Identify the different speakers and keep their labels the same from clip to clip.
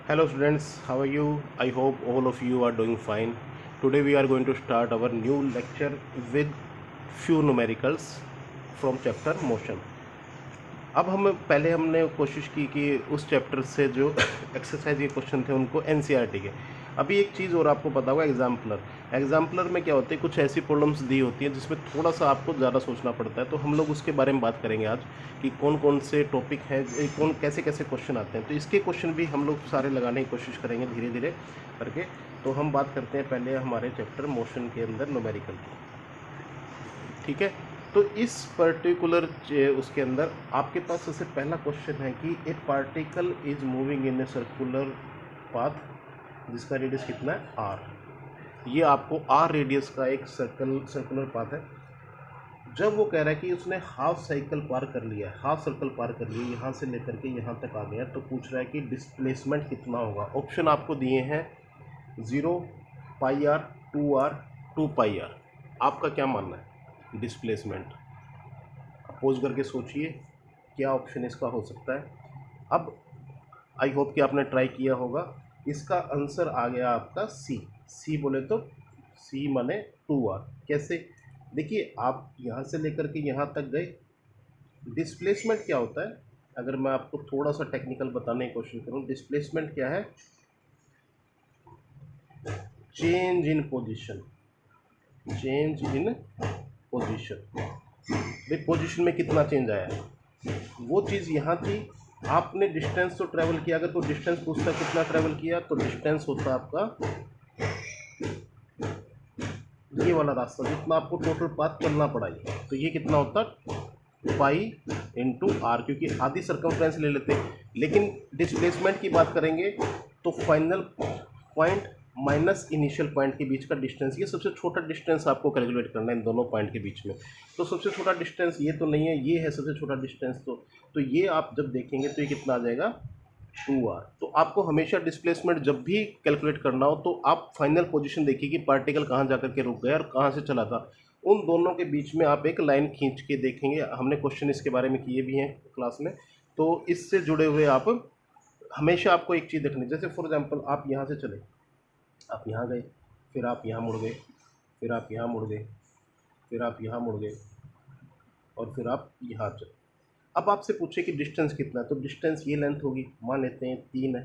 Speaker 1: Hello students, how are you? I hope all of you are doing fine. Today we are going to start our new lecture with few numericals from chapter motion. अब हमने कोशिश की कि उस chapter से जो exercise के question थे उनको एनसीईआरटी के। अभी एक चीज़ और आपको पता होगा, एग्जाम्पलर में क्या होता है, कुछ ऐसी प्रॉब्लम्स दी होती हैं जिसमें थोड़ा सा आपको ज़्यादा सोचना पड़ता है। तो हम लोग उसके बारे में बात करेंगे आज कि कौन कौन से टॉपिक हैं, कौन कैसे कैसे क्वेश्चन आते हैं। तो इसके क्वेश्चन भी हम लोग सारे लगाने की कोशिश करेंगे धीरे धीरे करके। तो हम बात करते हैं पहले हमारे चैप्टर मोशन के अंदर न्यूमेरिकल की, ठीक है। तो इस पर्टिकुलर उसके अंदर आपके पास सबसे पहला क्वेश्चन है कि ए particle is moving in a circular path जिसका रेडियस कितना है r। ये आपको r रेडियस का एक सर्कुलर पाथ है। जब वो कह रहा है कि उसने हाफ साइकिल पार कर लिया, हाफ सर्कल पार कर लिया, यहाँ से लेकर के यहाँ तक आ गया, तो पूछ रहा है कि डिस्प्लेसमेंट कितना होगा। ऑप्शन आपको दिए हैं 0, पाई r, 2r, 2πr। आपका क्या मानना है डिस्प्लेसमेंट? अपोज करके सोचिए क्या ऑप्शन इसका हो सकता है। अब आई होप कि आपने ट्राई किया होगा। इसका आंसर आ गया आपका सी बोले तो सी माने 2r। कैसे? देखिए, आप यहाँ से लेकर के यहाँ तक गए। डिस्प्लेसमेंट क्या होता है, अगर मैं आपको थोड़ा सा टेक्निकल बताने की कोशिश करूँ, डिस्प्लेसमेंट क्या है? Change in position. Change in position, भाई पोजीशन में कितना चेंज आया है, वो चीज़ यहाँ थी। आपने डिस्टेंस तो ट्रैवल किया, अगर कोई डिस्टेंस पूछता कितना ट्रैवल किया, तो डिस्टेंस होता आपका ये वाला रास्ता जितना आपको टोटल पाथ करना पड़ा ये, तो ये कितना होता पाई इंटू आर, क्योंकि आधी सर्कमफ्रेंस ले लेते हैं। लेकिन डिस्प्लेसमेंट की बात करेंगे तो final point minus initial point के बीच का डिस्टेंस, ये सबसे छोटा डिस्टेंस आपको कैलकुलेट करना है इन दोनों पॉइंट के बीच में। तो सबसे छोटा डिस्टेंस ये तो नहीं है, ये है सबसे छोटा डिस्टेंस। तो ये आप जब देखेंगे तो ये कितना आ जाएगा 2r। तो आपको हमेशा डिस्प्लेसमेंट जब भी कैलकुलेट करना हो तो आप फाइनल पोजीशन देखिए कि पार्टिकल कहाँ जाकर के रुक गया और कहाँ से चला था। उन दोनों के बीच में आप एक लाइन खींच के देखेंगे। हमने क्वेश्चन इसके बारे में किए भी हैं क्लास में, तो इससे जुड़े हुए आप हमेशा आपको एक चीज़ देखनी। जैसे फॉर एग्जांपल आप यहाँ से चले, आप यहाँ गए, फिर आप यहाँ मुड़ गए, फिर आप यहाँ मुड़ गए, फिर आप यहाँ मुड़ गए, और फिर आप यहाँ चले। अब आपसे पूछे कि डिस्टेंस कितना है, तो डिस्टेंस ये लेंथ होगी, मान लेते हैं 3 है,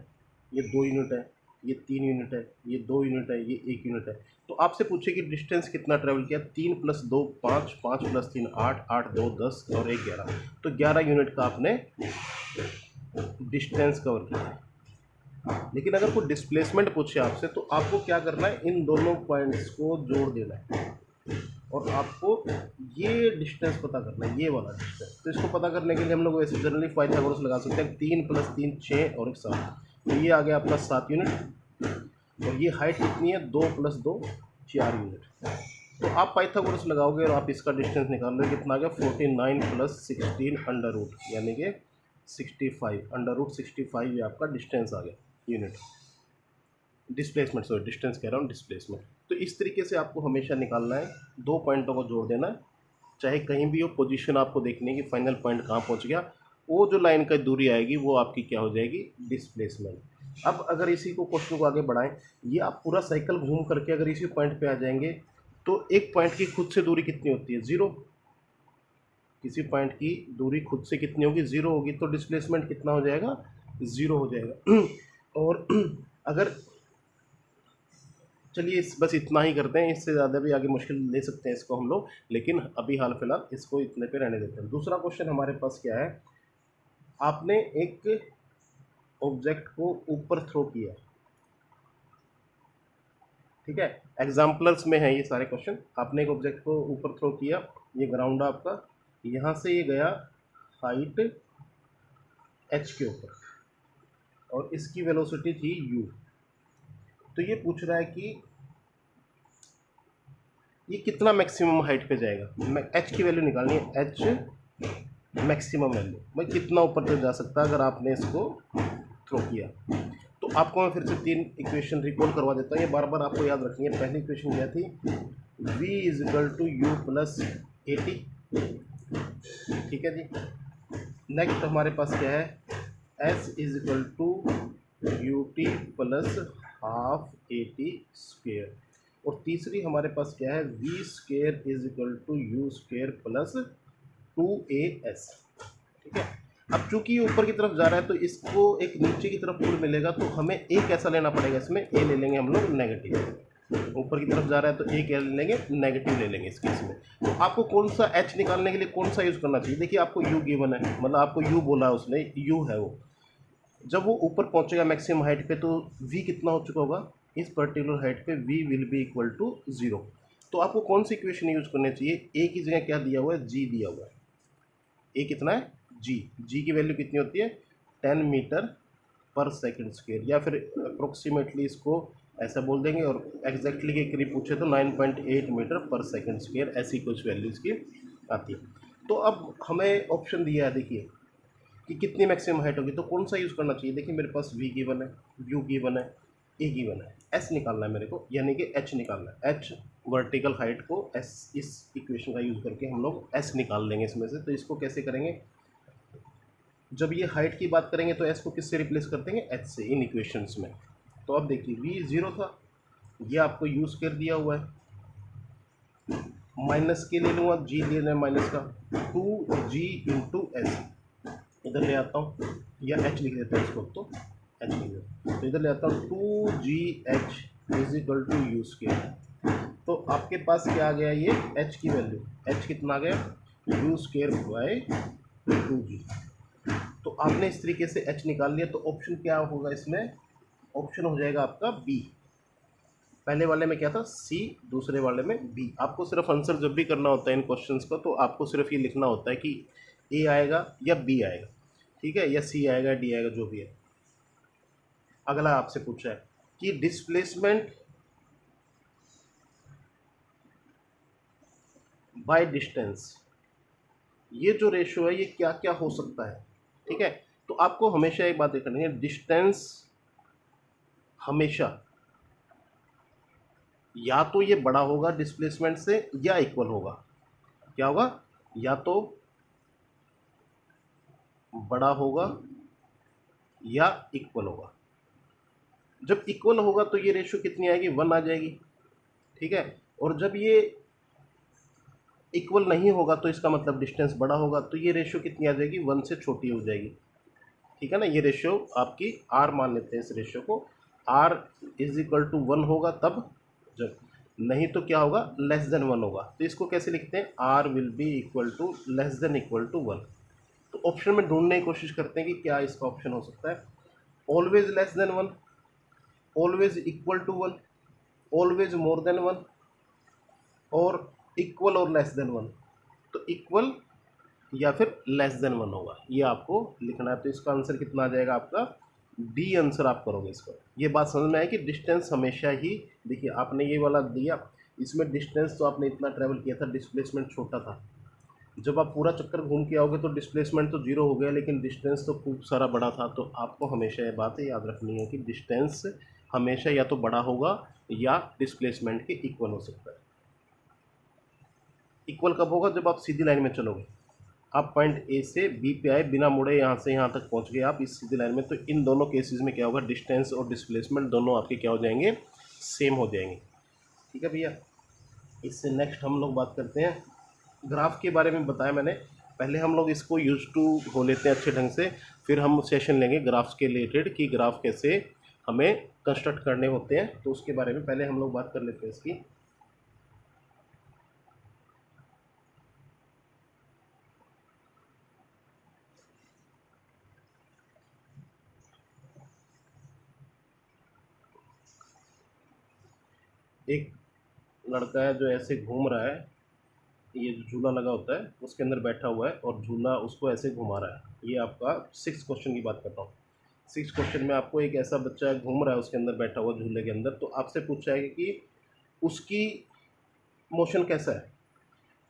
Speaker 1: ये 2 यूनिट है, ये 3 यूनिट है, ये 2 यूनिट है, ये 1 यूनिट है। तो आपसे पूछे कि डिस्टेंस कितना ट्रैवल किया, 3 + 2 5, 5 + 3 8, 8 2 10 और 1 11। तो 11 यूनिट का आपने डिस्टेंस कवर किया। लेकिन अगर कोई डिस्प्लेसमेंट पूछे आपसे, तो आपको क्या करना है, इन दोनों पॉइंट्स को जोड़ देना है और आपको ये डिस्टेंस पता करना है, ये वाला डिस्टेंस। तो इसको पता करने के लिए हम लोग वैसे जनरली पाइथागोरस लगा सकते हैं। 3 + 3 6 और 1 7, तो ये आ गया आपका 7 यूनिट। और ये हाइट कितनी है, 2 + 2 4 यूनिट। तो आप पाइथागोरस लगाओगे और आप इसका डिस्टेंस निकाल लोगे, कितना आ गया 49 + 16 अंडर रूट, यानी कि 65 अंडर रूट 65। ये आपका डिस्टेंस आ गया यूनिट। डिस्प्लेसमेंट, सॉरी डिस्टेंस कह रहा हूँ, डिस्प्लेसमेंट। तो इस तरीके से आपको हमेशा निकालना है, दो पॉइंटों को जोड़ देना है, चाहे कहीं भी हो। पोजीशन आपको देखनी है कि फाइनल पॉइंट कहाँ पहुँच गया, वो जो लाइन का दूरी आएगी वो आपकी क्या हो जाएगी, डिस्प्लेसमेंट। अब अगर इसी को क्वेश्चन को आगे बढ़ाएं, ये आप पूरा साइकिल घूम करके अगर इसी पॉइंट पे आ जाएंगे, तो एक पॉइंट की खुद से दूरी कितनी होती है, 0। किसी पॉइंट की दूरी खुद से कितनी होगी, 0 होगी, तो डिस्प्लेसमेंट कितना हो जाएगा, 0 हो जाएगा। और अगर चलिए बस इतना ही करते हैं, इससे ज़्यादा भी आगे मुश्किल ले सकते हैं इसको हम लोग, लेकिन अभी हाल फिलहाल इसको इतने पे रहने देते हैं। दूसरा क्वेश्चन हमारे पास क्या है, आपने एक ऑब्जेक्ट को ऊपर थ्रो किया, ठीक है। एग्जाम्पलर्स में है ये सारे क्वेश्चन। आपने एक ऑब्जेक्ट को ऊपर थ्रो किया, ये ग्राउंड आपका, यहाँ से ये गया हाइट h के ऊपर और इसकी वेलोसिटी थी u। तो ये पूछ रहा है कि ये कितना मैक्सिमम हाइट पे जाएगा। h की वैल्यू निकालनी है, h मैक्सिमम वैल्यू, भाई कितना ऊपर तक जा सकता है अगर आपने इसको थ्रो किया। तो आपको मैं फिर से 3 इक्वेशन रिकॉल करवा देता हूँ, ये बार बार आपको याद रखनी है। पहली इक्वेशन क्या थी, v = u + at, ठीक है जी। नेक्स्ट हमारे पास क्या है, s = U T plus half A T square. और तीसरी हमारे पास क्या है, V square is equal to U square plus 2as। ठीक है। अब चूंकि ये ऊपर की तरफ जा रहा है तो इसको एक नीचे की तरफ पुल मिलेगा, तो हमें ए कैसा लेना पड़ेगा, इसमें ए ले लेंगे हम लोग नेगेटिव। ऊपर की तरफ जा रहा है तो ए क्या ले लेंगे, नेगेटिव ले लेंगे इस केस में। तो आपको कौन सा एच निकालने के लिए कौन सा यूज़ करना चाहिए, देखिए आपको यू गिवन है, मतलब आपको यू बोला है उसने, यू है वो। जब वो ऊपर पहुंचेगा मैक्सिमम हाइट पे तो v कितना हो चुका होगा, इस पर्टिकुलर हाइट पे v will be equal to 0। तो आपको कौन सी इक्वेशन यूज करनी चाहिए, a की जगह क्या दिया हुआ है, g दिया हुआ है। a कितना है, g की वैल्यू कितनी होती है, 10 मीटर पर सेकंड स्क्वायर, या फिर अप्रोक्सीमेटली इसको ऐसा बोल देंगे, और एग्जैक्टली के करीब पूछे तो 9.8 मीटर पर सेकंड स्क्वायर, ऐसी कुछ वैल्यू इसकी आती है। तो अब हमें ऑप्शन दिया है, देखिए कि कितनी मैक्सिमम हाइट होगी, तो कौन सा यूज़ करना चाहिए। देखिए मेरे पास v गिवन है, u गिवन है, a गिवन है, s निकालना है मेरे को, यानी कि h निकालना है। h वर्टिकल हाइट को s, इस इक्वेशन का यूज़ करके हम लोग s निकाल लेंगे इसमें से। तो इसको कैसे करेंगे, जब ये हाइट की बात करेंगे तो s को किससे रिप्लेस कर देंगे, h से, इन इक्वेशंस में। तो अब देखिए v 0 था, ये आपको यूज़ कर दिया हुआ है, माइनस के ले लूँगा, g लेना है माइनस का, 2g इंटू एस, इधर ले आता हूँ, या h लिख देता हूँ इसको, तो h लिख देता हूँ, तो इधर ले आता हूँ 2gh is equal to U square. तो आपके पास क्या आ गया, ये h की वैल्यू, h कितना आ गया, यू स्क्वेयर बाई 2g। तो आपने इस तरीके से h निकाल लिया, तो ऑप्शन क्या होगा इसमें, ऑप्शन हो जाएगा आपका b। पहले वाले में क्या था, c, दूसरे वाले में b। आपको सिर्फ आंसर जब भी करना होता है इन क्वेश्चंस का, तो आपको सिर्फ ये लिखना होता है कि a आएगा या b आएगा, ठीक है, या सी आएगा, डी आएगा, जो भी है। अगला आपसे पूछा है कि डिस्प्लेसमेंट बाय डिस्टेंस, ये जो रेशियो है ये क्या क्या हो सकता है। ठीक है, तो आपको हमेशा एक बात करनी है, डिस्टेंस हमेशा या तो ये बड़ा होगा डिस्प्लेसमेंट से, या इक्वल होगा। क्या होगा, या तो बड़ा होगा या इक्वल होगा। जब इक्वल होगा तो ये रेशियो कितनी आएगी, 1 आ जाएगी। ठीक है, और जब ये इक्वल नहीं होगा तो इसका मतलब डिस्टेंस बड़ा होगा, तो ये रेशियो कितनी आ जाएगी, 1 से छोटी हो जाएगी। ठीक है ना, ये रेशियो आपकी r मान लेते हैं, इस रेशियो को r इज इक्वल टू 1 होगा तब, जब नहीं तो क्या होगा, लेस देन 1 होगा। तो इसको कैसे लिखते हैं, r will be equal to less than equal to 1। तो ऑप्शन में ढूंढने की कोशिश करते हैं कि क्या इसका ऑप्शन हो सकता है, always less than 1, always equal to 1, always more than 1, और इक्वल और लेस देन 1। तो इक्वल या फिर लेस देन 1 होगा, ये आपको लिखना है। तो इसका आंसर कितना आ जाएगा आपका, डी आंसर आप करोगे इसका। ये बात समझ में आए कि डिस्टेंस हमेशा ही, देखिए आपने ये वाला दिया, इसमें डिस्टेंस तो आपने इतना ट्रैवल किया था, डिस्प्लेसमेंट छोटा था। जब आप पूरा चक्कर घूम के आओगे तो डिस्प्लेसमेंट तो जीरो हो गया, लेकिन डिस्टेंस तो खूब सारा बड़ा था। तो आपको हमेशा ये बात याद रखनी है कि डिस्टेंस हमेशा या तो बड़ा होगा या डिस्प्लेसमेंट के इक्वल हो सकता है। इक्वल कब होगा, जब आप सीधी लाइन में चलोगे, आप पॉइंट ए से बी पे आए, बिना मुड़े यहाँ से यहाँ तक पहुँच गए आप इस सीधी लाइन में, तो इन दोनों केसेस में क्या होगा, डिस्टेंस और डिस्प्लेसमेंट दोनों आपके क्या हो जाएंगे, सेम हो जाएंगे। ठीक है भैया, इससे नेक्स्ट हम लोग बात करते हैं ग्राफ के बारे में। बताया मैंने, पहले हम लोग इसको यूज टू हो लेते हैं अच्छे ढंग से, फिर हम सेशन लेंगे ग्राफ्स के रिलेटेड कि ग्राफ कैसे हमें कंस्ट्रक्ट करने होते हैं। तो उसके बारे में पहले हम लोग बात कर लेते हैं इसकी। एक लड़का है जो ऐसे घूम रहा है, ये जो झूला लगा होता है उसके अंदर बैठा हुआ है, और झूला उसको ऐसे घुमा रहा है। ये आपका 6 क्वेश्चन की बात करता हूँ। 6 क्वेश्चन में आपको एक ऐसा बच्चा घूम रहा है उसके अंदर बैठा हुआ झूले के अंदर, तो आपसे पूछा है कि उसकी मोशन कैसा है।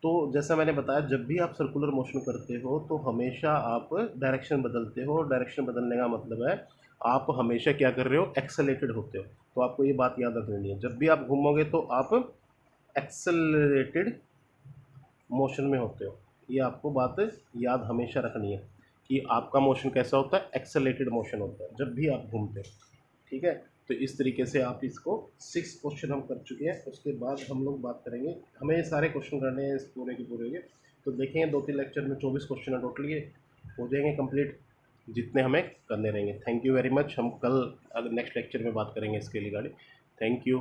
Speaker 1: तो जैसा मैंने बताया, जब भी आप सर्कुलर मोशन करते हो तो हमेशा आप डायरेक्शन बदलते हो, और डायरेक्शन बदलने का मतलब है आप हमेशा क्या कर रहे हो, एक्सेलेटेड होते हो। तो आपको ये बात याद रखनी है, जब भी आप घूमोगे तो आप एक्सेलरेटेड मोशन में होते हो। ये आपको बात याद हमेशा रखनी है। कि आपका मोशन कैसा होता है, एक्सेलरेटेड मोशन होता है जब भी आप घूमते हैं। ठीक है, तो इस तरीके से आप इसको 6 क्वेश्चन हम कर चुके हैं। उसके बाद हम लोग बात करेंगे, हमें ये सारे क्वेश्चन करने हैं इस पूरे के पूरे के, तो देखेंगे 2-3 लेक्चर में 24 क्वेश्चन है टोटल, ये हो जाएंगे कंप्लीट जितने हमें करने रहेंगे। Thank you very much. हम कल अगर नेक्स्ट लेक्चर में बात करेंगे इसके रिगार्डिंग। Thank you.